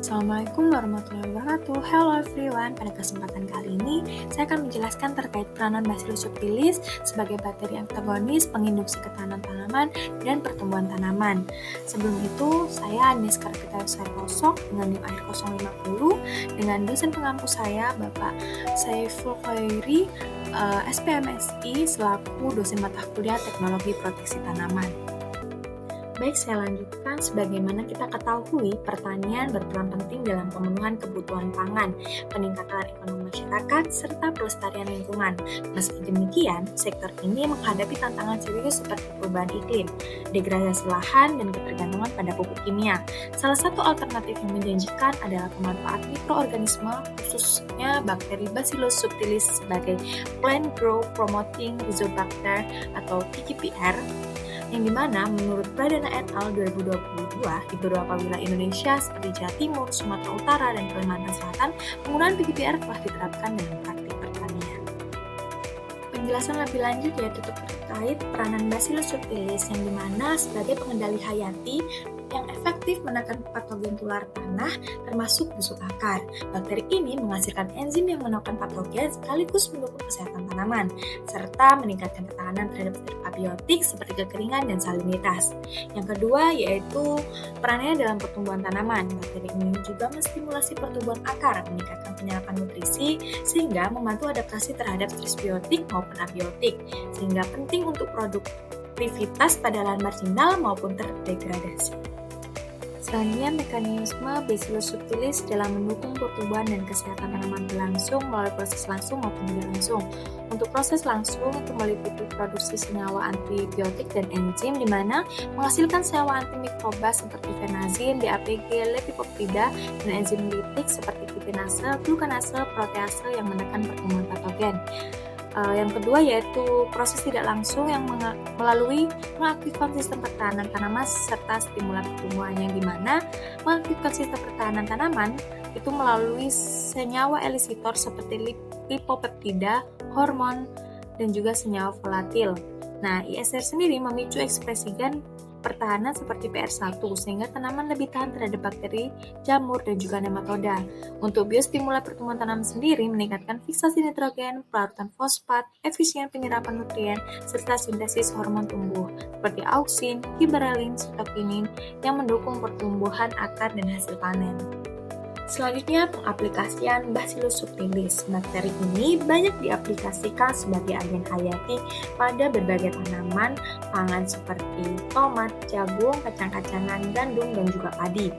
Assalamualaikum warahmatullahi wabarakatuh. Hello everyone. Pada kesempatan kali ini, saya akan menjelaskan terkait peranan Bacillus subtilis sebagai bakteri antagonis penginduksi ketahanan tanaman dan pertumbuhan tanaman. Sebelum itu, saya Agnieszka Sarkosok dengan NIM AIR 050 dengan dosen pengampu saya, Bapak Saiful Khairi, SPMSI, selaku dosen mata kuliah Teknologi Proteksi Tanaman. Baik, saya lanjutkan. Sebagaimana kita ketahui, pertanian berperan penting dalam pemenuhan kebutuhan pangan, peningkatan ekonomi masyarakat, serta pelestarian lingkungan. Meski demikian, sektor ini menghadapi tantangan serius seperti perubahan iklim, degradasi lahan, dan ketergantungan pada pupuk kimia. Salah satu alternatif yang menjanjikan adalah pemanfaat mikroorganisme, khususnya bakteri Bacillus subtilis sebagai Plant Growth Promoting Rhizobacter atau PGPR, yang dimana menurut Pradana et al. 2022 di beberapa wilayah Indonesia seperti Jawa Timur, Sumatera Utara, dan Kalimantan Selatan, penggunaan PGPR telah diterapkan dalam praktik pertanian. Penjelasan lebih lanjut yaitu terkait peranan Bacillus subtilis yang dimana sebagai pengendali hayati yang efektif menekan patogen tular tanah termasuk busuk akar. Bakteri ini menghasilkan enzim yang menekan patogen sekaligus mendukung kesehatan tanaman, serta meningkatkan ketahanan terhadap abiotik seperti kekeringan dan salinitas. Yang kedua yaitu perannya dalam pertumbuhan tanaman. Bakteri ini juga menstimulasi pertumbuhan akar, meningkatkan penyerapan nutrisi, sehingga membantu adaptasi terhadap stres biotik maupun abiotik, sehingga penting untuk produktivitas pada lahan marginal maupun terdegradasi. Selanjutnya, mekanisme Bacillus subtilis dalam mendukung pertumbuhan dan kesehatan tanaman berlangsung melalui proses langsung maupun tidak langsung. Untuk proses langsung itu meliputi produksi senyawa antibiotik dan enzim di mana menghasilkan senyawa antimikroba seperti fenazin, DAPG, lepidoptida, dan enzim litik seperti kitinase, glukanase, protease yang menekan pertumbuhan patogen. Yang kedua yaitu proses tidak langsung yang melalui mengaktifkan sistem pertahanan tanaman serta stimulan pertumbuhan, yang dimana mengaktifkan sistem pertahanan tanaman itu melalui senyawa elisitor seperti lipopeptida, hormon, dan juga senyawa volatil. Nah, ISR sendiri memicu ekspresi gen pertahanan seperti PR1 sehingga tanaman lebih tahan terhadap bakteri, jamur, dan juga nematoda. Untuk biostimula pertumbuhan tanaman sendiri meningkatkan fiksasi nitrogen, pelarutan fosfat, efisien penyerapan nutrien, serta sintesis hormon tumbuh seperti auksin, giberellin, sitokinin yang mendukung pertumbuhan akar dan hasil panen. Selanjutnya, pengaplikasian Bacillus subtilis. Bakteri ini banyak diaplikasikan sebagai agen hayati pada berbagai tanaman pangan seperti tomat, jagung, kacang-kacangan, gandum, dan juga padi.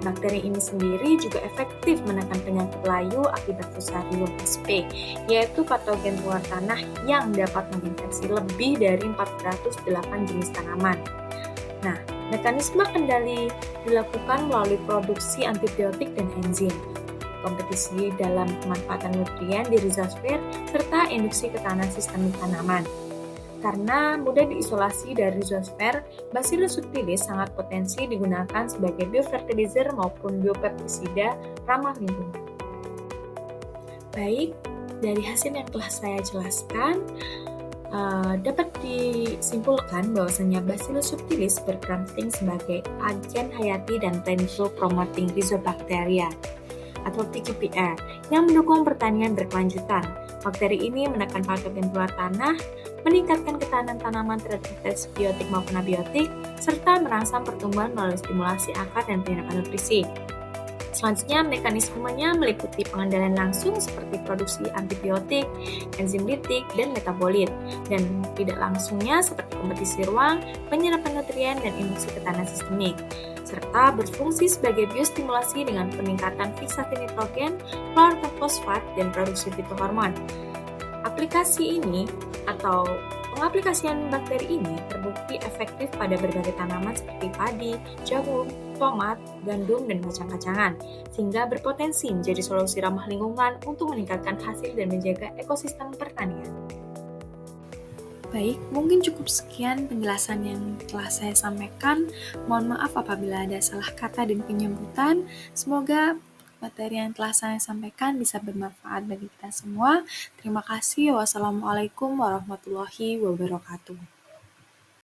Bakteri ini sendiri juga efektif menekan penyakit layu akibat Fusarium sp, yaitu patogen luar tanah yang dapat menginfeksi lebih dari 408 jenis tanaman. Nah, mekanisme kendali dilakukan melalui produksi antibiotik dan enzim, kompetisi dalam pemanfaatan nutrien di rhizosfer, serta induksi ketahanan sistemik tanaman. Karena mudah diisolasi dari rhizosfer, Bacillus subtilis sangat potensi digunakan sebagai biofertilizer maupun biopestisida ramah lingkungan. Baik, dari hasil yang telah saya jelaskan, dapat disimpulkan bahwasanya Bacillus subtilis berperan penting sebagai agen hayati dan plant growth promoting rhizobacteria atau PGPR yang mendukung pertanian berkelanjutan. Bakteri ini menekan patogen luar tanah, meningkatkan ketahanan tanaman terhadap stres biotik maupun abiotik, serta merangsang pertumbuhan melalui stimulasi akar dan penyerapan nutrisi. Selanjutnya, mekanismenya meliputi pengendalian langsung seperti produksi antibiotik, enzim litik, dan metabolit, dan tidak langsungnya seperti kompetisi ruang, penyerapan nutrien, dan induksi ketahanan sistemik, serta berfungsi sebagai biostimulasi dengan peningkatan fiksasi nitrogen, pelarutan fosfat, dan produksi fitohormon. Aplikasi ini atau pengaplikasian bakteri ini terbukti efektif pada berbagai tanaman seperti padi, jagung, tomat, gandum, dan kacang-kacangan, sehingga berpotensi menjadi solusi ramah lingkungan untuk meningkatkan hasil dan menjaga ekosistem pertanian. Baik, mungkin cukup sekian penjelasan yang telah saya sampaikan. Mohon maaf apabila ada salah kata dan penyebutan. Semoga materi yang telah saya sampaikan bisa bermanfaat bagi kita semua. Terima kasih. Wassalamualaikum warahmatullahi wabarakatuh.